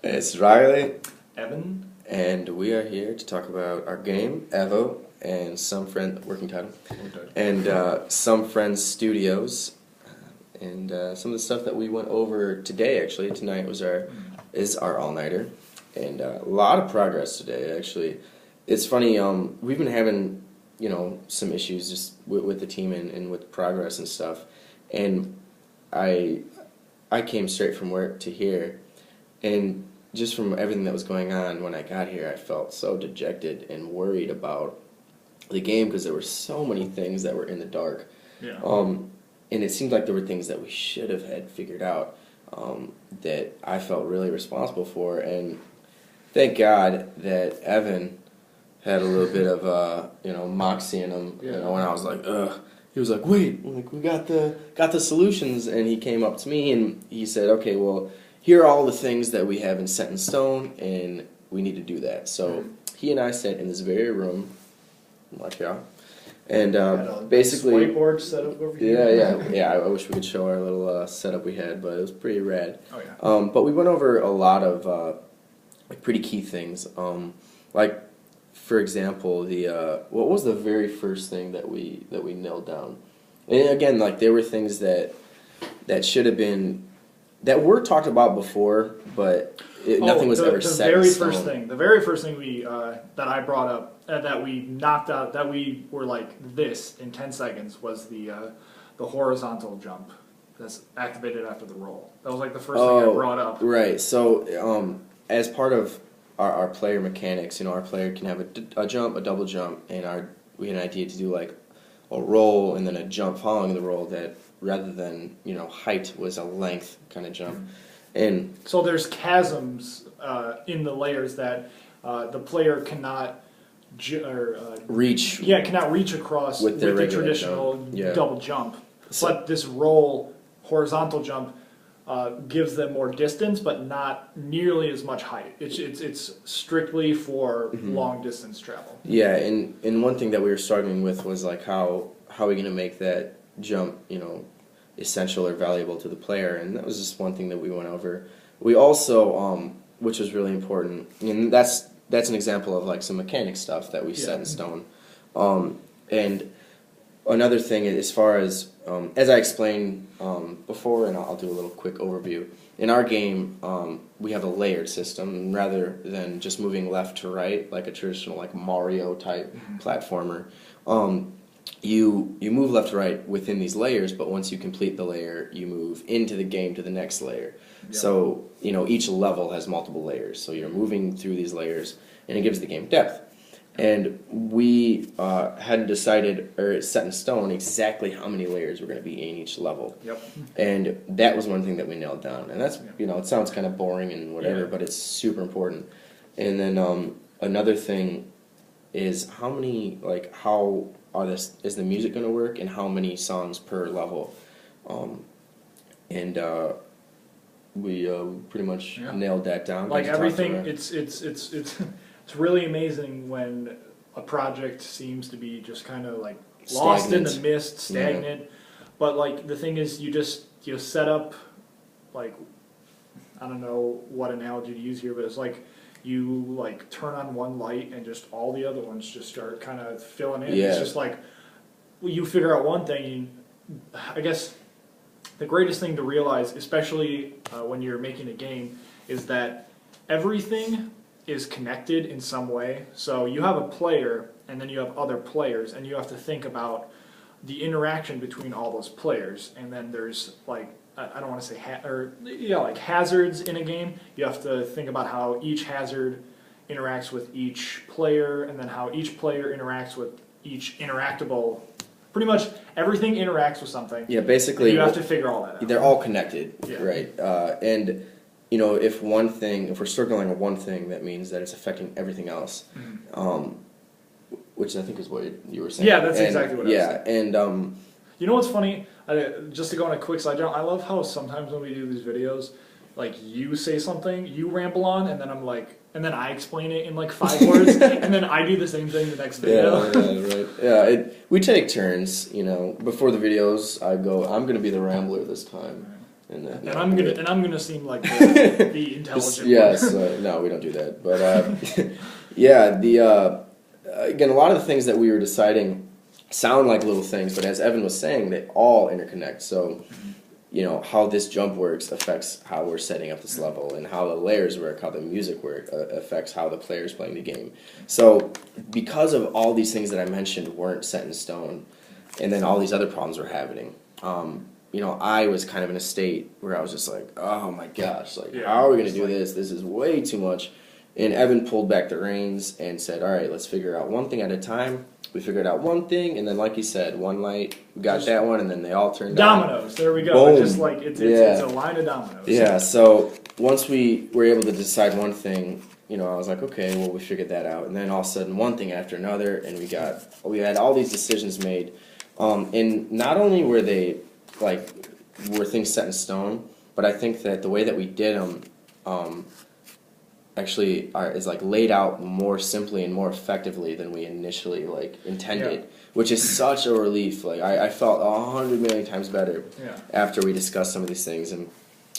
It's Riley, Evan, and we are here to talk about our game, Evo, and working title, and SomeFriends Studios, and some of the stuff that we went over today. Actually, tonight is our all-nighter, and a lot of progress today. Actually, it's funny. We've been having some issues just with the team and with progress and stuff, and I came straight from work to here, and just from everything that was going on when I got here, I felt so dejected and worried about the game because there were so many things that were in the dark. Yeah. And it seemed like there were things that we should have had figured out that I felt really responsible for. And thank God that Evan had a little bit of moxie in him. Yeah. When I was like, ugh. He was like, wait, we got the solutions, and he came up to me and he said, okay, well, here are all the things that we have set in stone, and we need to do that. So he and I sat in this very room, watch out, and basically whiteboard set up over here. Yeah. I wish we could show our little setup we had, but it was pretty rad. Oh yeah. But we went over a lot of pretty key things, like for example, what was the very first thing that we nailed down? And again, like there were things that should have been. That were talked about before, but nothing was ever set in stone. The very first thing that I brought up, that we knocked out, that we were like this in 10 seconds, was the horizontal jump that's activated after the roll. That was like the first thing I brought up. Right. So as part of our player mechanics, our player can have a jump, a double jump, and we had an idea to do like a roll and then a jump following the roll that, rather than height, was a length kind of jump. And so there's chasms in the layers that the player cannot reach. Yeah, cannot reach across with the traditional double jump. But this roll, horizontal jump, gives them more distance, but not nearly as much height. It's strictly for long distance travel. Yeah, and one thing that we were struggling with was like how are we going to make that jump essential or valuable to the player, and that was just one thing that we went over. We also, which was really important, and that's an example of like some mechanic stuff that we set in stone. And another thing, as far as I explained before, and I'll do a little quick overview. In our game, we have a layered system rather than just moving left to right like a traditional like Mario type platformer. You move left to right within these layers, but once you complete the layer, you move into the game to the next layer. Yep. So, each level has multiple layers. So you're moving through these layers, and it gives the game depth. And we hadn't decided or set in stone exactly how many layers were going to be in each level. Yep. And that was one thing that we nailed down. And that's, it sounds kind of boring and whatever, but it's super important. And then another thing is how is the music going to work, and how many songs per level? We pretty much nailed that down. Like everything, it's really amazing when a project seems to be just kind of like lost in the mist, stagnant. Yeah. But like the thing is, you set up, like, I don't know what analogy to use here, but it's like you like turn on one light and just all the other ones just start kind of filling in. Yeah. It's just like you figure out one thing. I guess the greatest thing to realize, especially when you're making a game, is that everything is connected in some way. So you have a player, and then you have other players, and you have to think about the interaction between all those players. And then there's like, I don't want to say like hazards in a game. You have to think about how each hazard interacts with each player, and then how each player interacts with each interactable. Pretty much everything interacts with something. Yeah, basically you have to figure all that out. They're all connected, right? And if we're circling on one thing, that means that it's affecting everything else. Which I think is what you were saying. Yeah, that's exactly what I was saying. Yeah, and you know what's funny? Just to go on a quick side note, I love how sometimes when we do these videos, like you say something, you ramble on, and then I'm like, and then I explain it in like 5 words, and then I do the same thing the next video. Yeah, right. Yeah, we take turns. Before the videos, I go, I'm going to be the rambler this time. And I'm gonna seem like the intelligent. Yes, no, we don't do that. But yeah, again, a lot of the things that we were deciding sound like little things, but as Evan was saying, they all interconnect. So, how this jump works affects how we're setting up this level, and how the layers work, how the music work affects how the player's playing the game. So, because of all these things that I mentioned weren't set in stone, and then all these other problems were happening, I was kind of in a state where I was just like, oh my gosh, how are we going to do this? This is way too much. And Evan pulled back the reins and said, all right, let's figure out one thing at a time. We figured out one thing, and then like you said, one light, we got that one, and then they all turned dominoes. There we go. Boom. It's just like it's a line of dominoes. Yeah, so once we were able to decide one thing, I was like, okay, well, we figured that out. And then all of a sudden, one thing after another, and we had all these decisions made. And not only were they were things set in stone, but I think that the way that we did them actually is laid out more simply and more effectively than we initially intended, which is such a relief. I felt 100 million times better after we discussed some of these things. And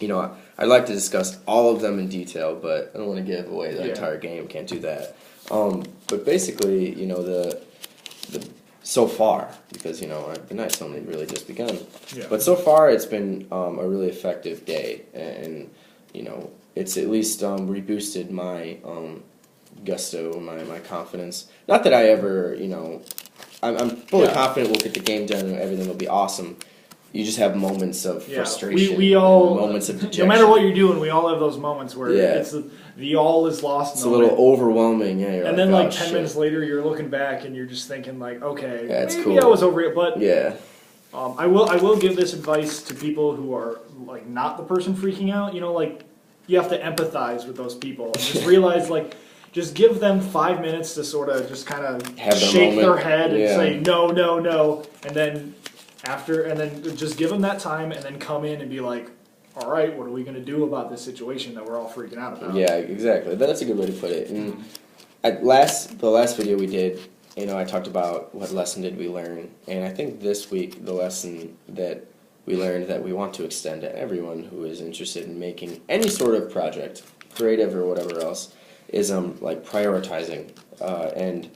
I'd like to discuss all of them in detail, but I don't want to give away the entire game. Can't do that. But basically, the so far, because the night's only really just begun. Yeah. But so far, it's been a really effective day, and it's at least reboosted my gusto, my confidence. Not that I ever, I'm fully confident we'll get the game done and everything will be awesome. You just have moments of frustration. We all, moments of dejection. No matter what you're doing, we all have those moments where it's the all is lost. It's a little overwhelming, and then 10 minutes later, you're looking back and you're just thinking okay, maybe cool. I was over it, but yeah. I will give this advice to people who are not the person freaking out. You have to empathize with those people. And just realize just give them 5 minutes to sort of just kind of shake their head and say no, no, no, and then just give them that time and then come in and be like, all right, what are we going to do about this situation that we're all freaking out about? Yeah, exactly. That's a good way to put it. And the last video we did, I talked about what lesson did we learn, and I think this week the lesson that we learned that we want to extend to everyone who is interested in making any sort of project, creative or whatever else, is prioritizing. And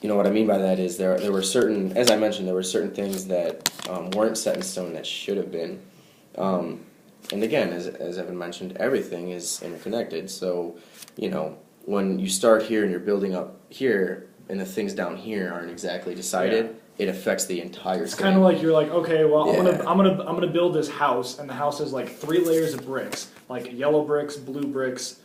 what I mean by that is there were certain, as I mentioned, there were certain things that weren't set in stone that should have been. And again, as Evan mentioned, everything is interconnected. So, when you start here and you're building up here, and the things down here aren't exactly decided, it affects the entire It's thing. kind of like you're okay, well, I'm gonna build this house, and the house has 3 layers of bricks, yellow bricks, blue bricks,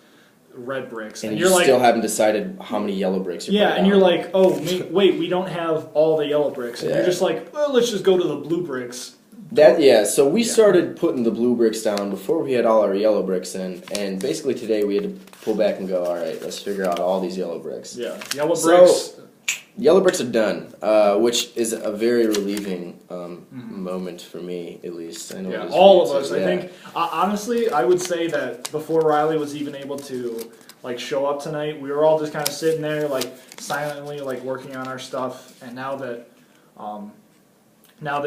red bricks, and you still haven't decided how many yellow bricks you're putting and down. you're oh, wait, we don't have all the yellow bricks, and you're just well, let's just go to the blue bricks. So we started putting the blue bricks down before we had all our yellow bricks in, and basically today we had to pull back and go, all right, let's figure out all these yellow bricks. Yeah, yellow bricks. Yellow bricks are done, which is a very relieving moment for me, at least. I know all of us. I think, honestly, I would say that before Riley was even able to show up tonight, we were all just kind of sitting there, silently, working on our stuff. And now that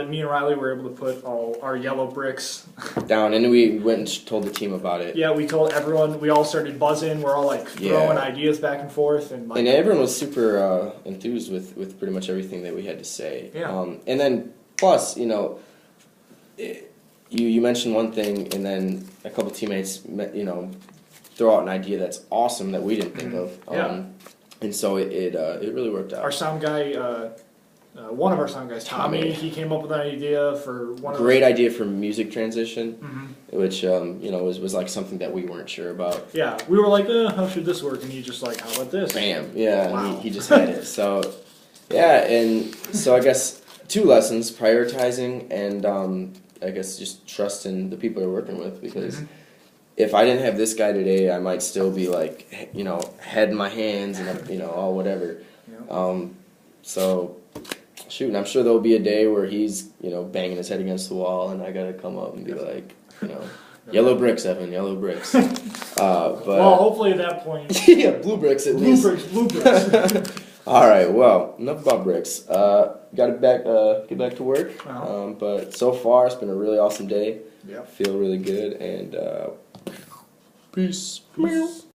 me and Riley were able to put all our yellow bricks down, and we went and told the team about it. Yeah, we told everyone. We all started buzzing. We're all throwing ideas back and forth, and everyone was super enthused with pretty much everything that we had to say. Yeah. And then plus, you mentioned one thing, and then a couple teammates, throw out an idea that's awesome that we didn't think of. And so it really worked out. Our sound guy. One of our sound guys, Tommy, he came up with an idea for one of great idea for music transition, which was something that we weren't sure about. Yeah, we were how should this work? And he just how about this? Bam, yeah, wow. He just had it. So, and so I guess 2 lessons: prioritizing and I guess just trusting the people you're working with. Because if I didn't have this guy today, I might still be head in my hands and all whatever. Yeah. So. Shoot, and I'm sure there'll be a day where he's, banging his head against the wall, and I gotta come up and be yellow bricks, Evan, yellow bricks. But well, hopefully at that point. Yeah, blue bricks at least. Blue bricks. All right, well, enough about bricks. Got to get back to work. But so far, it's been a really awesome day. Yep. Feel really good, and peace. Peace.